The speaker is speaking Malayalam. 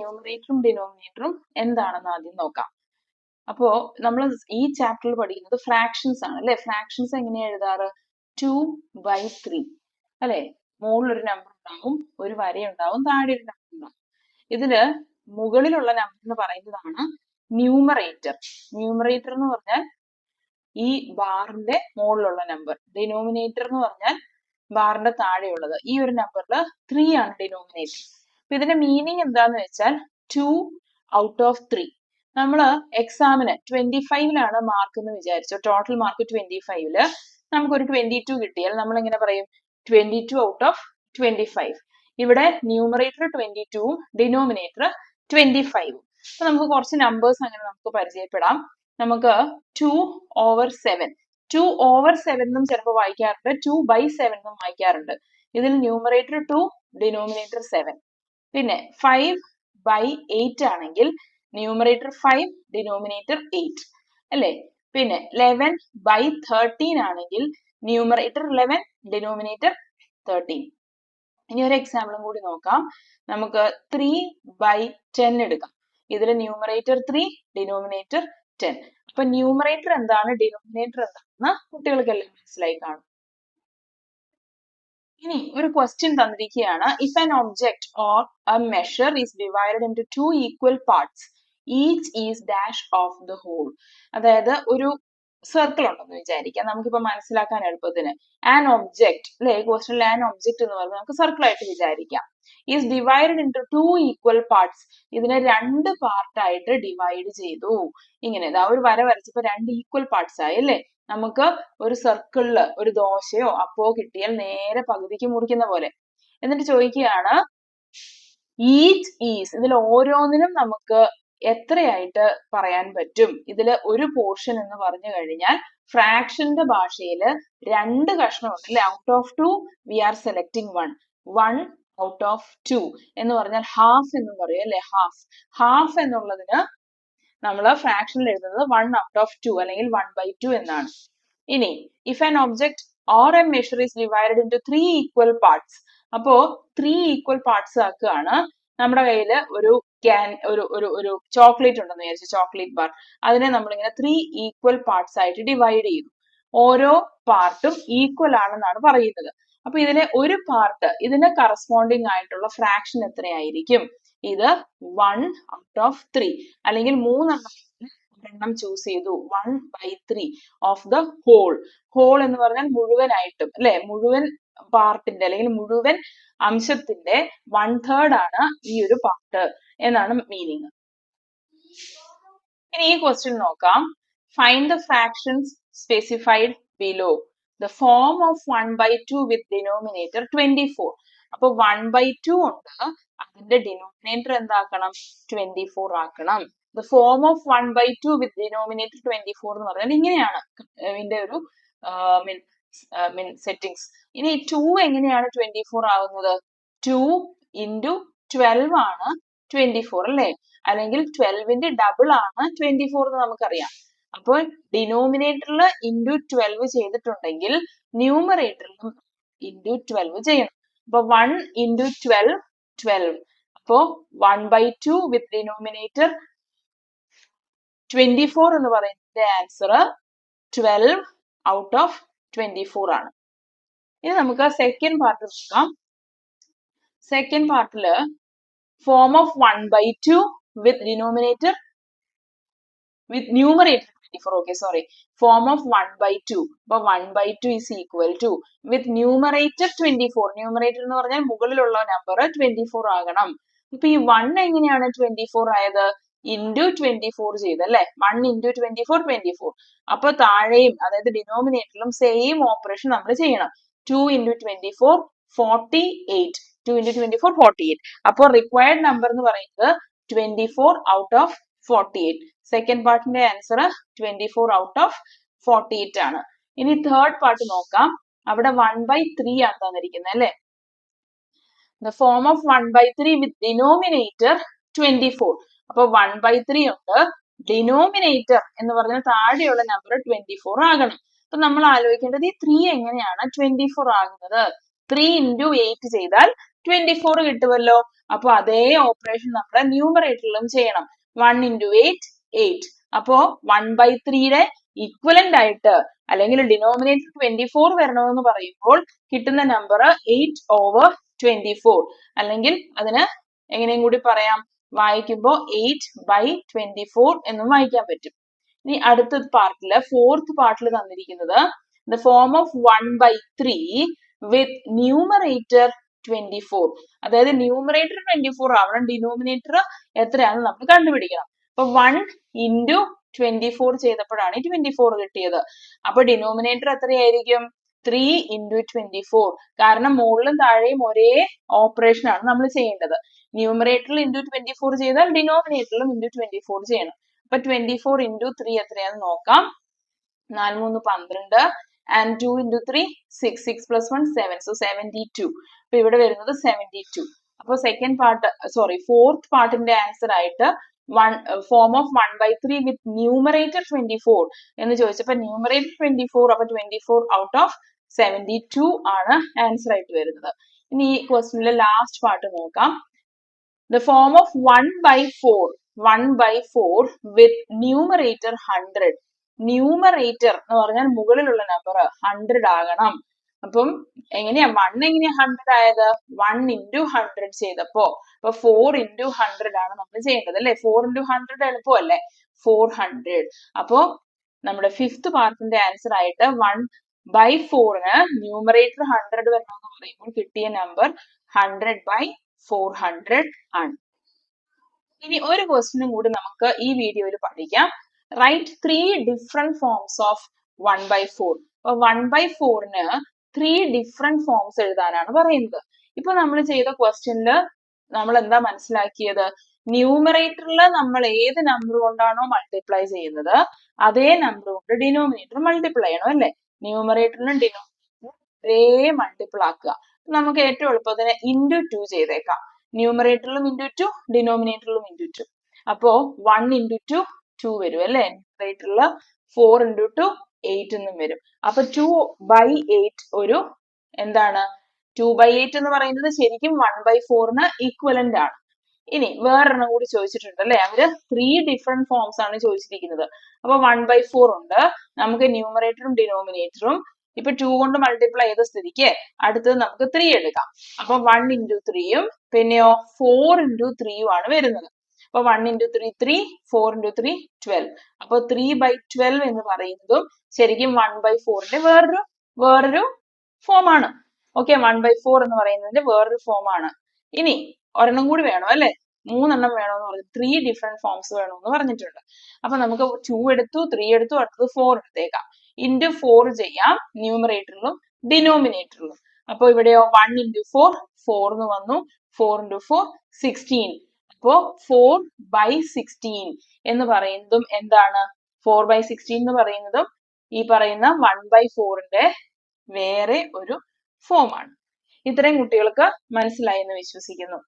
ന്യൂമറേറ്ററും ഡിനോമിനേറ്ററും എന്താണെന്ന് ആദ്യം നോക്കാം. അപ്പോ നമ്മൾ ഈ ചാപ്റ്ററിൽ പഠിക്കുന്നത് ഫ്രാക്ഷൻസ് ആണ് അല്ലെ. ഫ്രാക്ഷൻസ് എങ്ങനെയാ എഴുതാറ്? 2/3 അല്ലെ. മുകളിലൊരു നമ്പർ ഉണ്ടാവും, ഒരു വരയുണ്ടാവും, താഴെ ഒരു നമ്പർ ഉണ്ടാവും. ഇതില് മുകളിലുള്ള നമ്പർ എന്ന് പറയുന്നതാണ് ന്യൂമറേറ്റർ. ന്യൂമറേറ്റർ എന്ന് പറഞ്ഞാൽ ഈ ബാറിന്റെ മുകളിലുള്ള നമ്പർ. ഡിനോമിനേറ്റർ എന്ന് പറഞ്ഞാൽ ബാറിന്റെ താഴെയുള്ളത്. ഈ ഒരു നമ്പറിൽ 3 ആണ് ഡിനോമിനേറ്റർ. അപ്പൊ ഇതിന്റെ മീനിങ് എന്താന്ന് വെച്ചാൽ 2 ഔട്ട് ഓഫ് 3. നമ്മള് എക്സാമിന് 25ലാണ് മാർക്ക് എന്ന് വിചാരിച്ചു. ടോട്ടൽ മാർക്ക് 25ല് നമുക്കൊരു 22 കിട്ടിയാൽ നമ്മൾ എങ്ങനെ പറയും? 22 ഔട്ട് ഓഫ് 25. ഇവിടെ ന്യൂമറേറ്റർ 22ഉം ഡിനോമിനേറ്റർ 25ഉം. അപ്പൊ നമുക്ക് കുറച്ച് നമ്പേഴ്സ് അങ്ങനെ നമുക്ക് പരിചയപ്പെടാം. നമുക്ക് 2/7. 2/7 എന്നും ചിലപ്പോൾ വായിക്കാറുണ്ട്, 2/7 എന്നും വായിക്കാറുണ്ട്. ഇതിൽ ന്യൂമറേറ്റർ 2, ഡിനോമിനേറ്റർ 7. പിന്നെ 5/8 ആണെങ്കിൽ ന്യൂമറേറ്റർ 5, ഡിനോമിനേറ്റർ 8 അല്ലേ. പിന്നെ 11/13 ആണെങ്കിൽ ന്യൂമറേറ്റർ 11, ഡിനോമിനേറ്റർ 13. ഇനി ഒരു എക്സാമ്പിളും കൂടി നോക്കാം. നമുക്ക് 3/10 എടുക്കാം. ഇതിൽ ന്യൂമറേറ്റർ 3, ഡിനോമിനേറ്റർ 10. അപ്പൊ ന്യൂമറേറ്റർ എന്താണ്, ഡിനോമിനേറ്റർ എന്താണെന്ന് കുട്ടികൾക്കെല്ലാം മനസ്സിലായി കാണും. ഇനി ഒരു ക്വസ്റ്റ്യൻ തന്നിരിക്കുകയാണ്. If an object or a measure is divided into 2 equal parts, each is dash of the whole. അതായത് ഒരു സർക്കിൾ ഉണ്ടെന്ന് വിചാരിക്കാം, നമുക്കിപ്പോ മനസ്സിലാക്കാൻ എളുപ്പത്തിന്. ആൻ ഒബ്ജക്ട് അല്ലെ, ക്വസ്റ്റ്യനിൽ ആൻ ഒബ്ജക്ട് എന്ന് പറഞ്ഞാൽ നമുക്ക് സർക്കിൾ ആയിട്ട് വിചാരിക്കാം. Is divided into 2 equal parts. ഇതിനെ 2 പാർട്ടായിട്ട് ഡിവൈഡ് ചെയ്തു. ഇങ്ങനെ ഒരു വര വരച്ചപ്പോ 2 ഈക്വൽ പാർട്സ് ആയി അല്ലേ. നമുക്ക് ഒരു സർക്കിളില് ഒരു ദോശയോ അപ്പോ കിട്ടിയാൽ നേരെ പകുതിക്ക് മുറിക്കുന്ന പോലെ. എന്നിട്ട് ചോദിക്കുകയാണ് ഈച്ച് ഈസ്, ഇതിൽ ഓരോന്നിനും നമുക്ക് എത്രയായിട്ട് പറയാൻ പറ്റും? ഇതില് ഒരു പോർഷൻ എന്ന് പറഞ്ഞു കഴിഞ്ഞാൽ ഫ്രാക്ഷന്റെ ഭാഷയില് 2 കഷ്ണമുണ്ട് അല്ലെ. Out of 2 we are selecting 1 out of 2 എന്ന് പറഞ്ഞാൽ ഹാഫ് എന്ന് പറയും അല്ലെ. ഹാഫ് എന്നുള്ളതിന് നമ്മൾ ഫ്രാക്ഷനിൽ എഴുതുന്നത് 1 ഔട്ട് ഓഫ് 2 അല്ലെങ്കിൽ 1/2 എന്നാണ്. ഇനി if an object or a measure is divided into 3 equal parts. അപ്പോ 3 ഈക്വൽ പാർട്സ് ആക്കുകയാണ്. നമ്മുടെ കയ്യില് ഒരു ഒരു ചോക്ലേറ്റ് ഉണ്ടെന്ന് വിചാരിച്ചു, ചോക്ലേറ്റ് ബാർ. അതിനെ നമ്മളിങ്ങനെ 3 ഈക്വൽ പാർട്സ് ആയിട്ട് ഡിവൈഡ് ചെയ്തു. ഓരോ പാർട്ടും ഈക്വൽ ആണെന്നാണ് പറയുന്നത്. അപ്പൊ ഇതിലെ ഒരു പാർട്ട്, ഇതിന് കറസ്പോണ്ടിങ് ആയിട്ടുള്ള ഫ്രാക്ഷൻ എത്രയായിരിക്കും? ഇത് 1 ഔട്ട് ഓഫ് 3 അല്ലെങ്കിൽ 3 ചൂസ് ചെയ്തു. 1/3 ഓഫ് ദ ഹോൾ. ഹോൾ എന്ന് പറഞ്ഞാൽ മുഴുവനായിട്ടും അല്ലെ, മുഴുവൻ പാർട്ടിന്റെ അല്ലെങ്കിൽ മുഴുവൻ അംശത്തിന്റെ 1/3 ആണ് ഈ ഒരു പാർട്ട് എന്നാണ് മീനിങ്. ഇനി ഈ ക്വസ്റ്റ്യൻ നോക്കാം. Find the fractions specified below. The form of 1/2 with denominator 24. അപ്പൊ 1/2 ഉണ്ട്, അതിന്റെ ഡിനോമിനേറ്റർ എന്താക്കണം? 24 ആക്കണം. The form of 1/2 with denominator 24 എന്ന് പറഞ്ഞാൽ ഇങ്ങനെയാണ് ഇതിന്റെ ഒരു സെറ്റിംഗ്സ്. ഇനി 2 എങ്ങനെയാണ് 24 ആവുന്നത്? 2 into 12 ആണ് 24 അല്ലെ. അല്ലെങ്കിൽ 12ന്റെ ഡബിൾ ആണ് 24 എന്ന് നമുക്കറിയാം. അപ്പോൾ ഡിനോമിനേറ്ററിൽ ഇൻറ്റു 12 ചെയ്തിട്ടുണ്ടെങ്കിൽ ന്യൂമറേറ്ററിലും ഇൻറ്റു 12 ചെയ്യണം. അപ്പൊ 1 into 12, 12. അപ്പോ 1/2 വിത്ത് ഡിനോമിനേറ്റർ 24 എന്ന് പറയുന്നതിന്റെ ആൻസർ 12 ഔട്ട് ഓഫ് 24 ആണ്. ഇനി നമുക്ക് സെക്കൻഡ് പാർട്ട് നോക്കാം. സെക്കൻഡ് പാർട്ടില് form of 1/2 with denominator with numerator 24. Okay, sorry. Form of 1/2. അപ്പൊ 1/2 is equal to with numerator 24. Numerator എന്ന് പറഞ്ഞാൽ മുകളിലുള്ള നമ്പർ 24 ആകണം. ഇപ്പൊ ഈ 1 എങ്ങനെയാണ് 24 ആയത്? ഇൻറ്റു 24 ചെയ്തല്ലേ. 1 into 24, 24. അപ്പൊ താഴെയും അതായത് ഡിനോമിനേറ്ററിലും സെയിം ഓപ്പറേഷൻ നമ്മൾ ചെയ്യണം. 2 into 24, 48. 2 into 24, 48. അപ്പോൾ റിക്വയർഡ് നമ്പർ എന്ന് പറയുന്നത് 24 ഔട്ട് ഓഫ് 48. സെക്കൻഡ് പാർട്ടിന്റെ ആൻസർ 24 ഔട്ട് ഓഫ് 48 ആണ്. ഇനി തേർഡ് പാർട്ട് നോക്കാം. അവിടെ 1/3 ആണ് തന്നിരിക്കുന്നത് അല്ലെ. The form of 1/3 with denominator 24. അപ്പൊ 1/3 ഉണ്ട്, ഡിനോമിനേറ്റർ എന്ന് പറഞ്ഞാൽ താഴെയുള്ള നമ്പർ 24 ആകണം. അപ്പൊ നമ്മൾ ആലോചിക്കേണ്ടത് ഈ 3 എങ്ങനെയാണ് 24 ആകുന്നത്? 3 into 8 ചെയ്താൽ 24 കിട്ടുമല്ലോ. അപ്പൊ അതേ ഓപ്പറേഷൻ നമ്മുടെ ന്യൂമറേറ്ററിലും ചെയ്യണം. 1 into 8 8. അപ്പോ 1/3യുടെ ഇക്വലന്റ് ആയിട്ട് അല്ലെങ്കിൽ ഡിനോമിനേറ്റർ 24 വരണമെന്ന് പറയുമ്പോൾ കിട്ടുന്ന നമ്പർ 8/24 അല്ലെങ്കിൽ അതിന് എങ്ങനെയും കൂടി പറയാം, വായിക്കുമ്പോൾ 8/24 എന്നും വായിക്കാൻ പറ്റും. ഇനി അടുത്ത പാർട്ടില് ഫോർത്ത് പാർട്ടിൽ തന്നിരിക്കുന്നത് the form of 1/3 with numerator 24. അതായത് ന്യൂമറേറ്റർ 24 ആവണം, ഡിനോമിനേറ്റർ എത്രയാണെന്ന് നമ്മൾ കണ്ടുപിടിക്കണം. അപ്പൊ 1 into 24 ചെയ്തപ്പോഴാണ് 24 കിട്ടിയത്. അപ്പൊ ഡിനോമിനേറ്റർ എത്രയായിരിക്കും? 3 into 24. കാരണം മുകളിലും താഴെയും ഒരേ ഓപ്പറേഷൻ ആണ് നമ്മൾ ചെയ്യേണ്ടത്. ന്യൂമറേറ്ററിൽ into 24 ചെയ്താൽ ഡിനോമിനേറ്ററിലും into 24 ചെയ്യണം. അപ്പൊ 24 into 3 എത്രയാണെന്ന് നോക്കാം. 4 3 12 and 2 into 3 6 6 plus 1 7. So 72. അപ്പൊ ഇവിടെ വരുന്നത് 72. അപ്പൊ സെക്കൻഡ് പാർട്ട് ഫോർത്ത് പാർട്ടിന്റെ ആൻസർ ആയിട്ട് ഫോം ഓഫ് 1/3 വിത്ത് ന്യൂമറേറ്റർ 24 എന്ന് ചോദിച്ചപ്പോ ന്യൂമറേറ്റർ 24, അപ്പൊ 24 ഔട്ട് ഓഫ് 72 ആണ് ആൻസർ ആയിട്ട് വരുന്നത്. ഇനി ഈ ക്വസ്റ്റ്യനിലെ ലാസ്റ്റ് പാർട്ട് നോക്കാം. The form of 1/4 with numerator 100. Numerator എന്ന് പറഞ്ഞാൽ മുകളിലുള്ള നമ്പർ 100 ആകണം. അപ്പം എങ്ങനെയാ 1 എങ്ങനെയാ 100 ആയത്? 1 into 100 ചെയ്തപ്പോ 4 into 100 ആണ് നമ്മൾ ചെയ്യേണ്ടത് അല്ലെ. 4 into 100 എളുപ്പമല്ലേ, 400. അപ്പോ നമ്മുടെ ഫിഫ്ത് പാർട്ടിന്റെ ആൻസർ ആയിട്ട് 1/4ന് ന്യൂമറേറ്റർ 100 വരണമെന്ന് പറയുമ്പോൾ കിട്ടിയ നമ്പർ 100/400 ആണ്. ഇനി ഒരു ക്വസ്റ്റ്യനും കൂടി നമുക്ക് ഈ വീഡിയോയിൽ പഠിക്കാം. Right 3 different forms of 1/4. അപ്പൊ 1/4ന് 3 ഡിഫറെന്റ് ഫോംസ് എഴുതാനാണ് പറയുന്നത്. ഇപ്പൊ നമ്മൾ ചെയ്ത ക്വസ്റ്റ്യനില് നമ്മൾ എന്താ മനസ്സിലാക്കിയത്? ന്യൂമറേറ്ററിൽ നമ്മൾ ഏത് നമ്പർ കൊണ്ടാണോ മൾട്ടിപ്ലൈ ചെയ്യുന്നത് അതേ നമ്പർ കൊണ്ട് ഡിനോമിനേറ്റർ മൾട്ടിപ്ലൈ ചെയ്യണം അല്ലെ. ന്യൂമറേറ്ററിലും ഡിനോമിനേറ്ററിലും ഒരേ മൾട്ടിപ്പിൾ ആക്കുക. നമുക്ക് ഏറ്റവും എളുപ്പത്തിന് into 2 ചെയ്തേക്കാം. ന്യൂമറേറ്ററിലും into 2, ഡിനോമിനേറ്ററിലും into 2. അപ്പോ 1 into 2 2 വരും അല്ലെ. ന്യൂമറേറ്ററിൽ 4 into 2 8 എന്നും വരും. അപ്പൊ 2/8 ഒരു എന്താണ്? 2/8 എന്ന് പറയുന്നത് ശരിക്കും 1/4ന് ഈക്വലന്റ് ആണ്. ഇനി വേറൊരെണ്ണം കൂടി ചോദിച്ചിട്ടുണ്ട് അല്ലെ. അവര് 3 ഡിഫറെന്റ് ഫോംസ് ആണ് ചോദിച്ചിരിക്കുന്നത്. അപ്പൊ 1/4 ഉണ്ട്, നമുക്ക് ന്യൂമറേറ്ററും ഡിനോമിനേറ്ററും ഇപ്പൊ 2 കൊണ്ട് മൾട്ടിപ്ലൈ ചെയ്ത സ്ഥിതിക്ക് അടുത്തത് നമുക്ക് 3 എടുക്കാം. അപ്പൊ 1 into 3യും പിന്നെയോ 4 into 3യും ആണ് വരുന്നത്. അപ്പൊ 1 into 3 3, 4 into 3 12. അപ്പൊ 3/12 എന്ന് പറയുന്നതും ശരിക്കും 1/4ന്റെ വേറൊരു ഫോം ആണ്. ഓക്കെ, 1/4 എന്ന് പറയുന്നതിന്റെ വേറൊരു ഫോം ആണ്. ഇനി ഒരെണ്ണം കൂടി വേണം അല്ലെ, 3 എണ്ണം വേണമെന്ന് പറഞ്ഞു. 3 ഡിഫറെന്റ് ഫോംസ് വേണമെന്ന് പറഞ്ഞിട്ടുണ്ട്. അപ്പൊ നമുക്ക് 2 എടുത്തു, 3 എടുത്തു, അടുത്തത് 4 എടുത്തേക്കാം. into 4 ചെയ്യാം ന്യൂമറേറ്ററിലും ഡിനോമിനേറ്ററിലും. അപ്പൊ ഇവിടെയോ 1 into 4 4 എന്ന് വന്നു. 4 into 4 16. അപ്പോ 4/16 എന്ന് പറയുന്നതും എന്താണ്? 4/16 എന്ന് പറയുന്നതും ഈ പറയുന്ന 1/4ന്റെ വേറെ ഒരു ഫോം ആണ്. ഇത്രയും കുട്ടികൾക്ക് മനസ്സിലായി എന്ന് വിശ്വസിക്കുന്നു.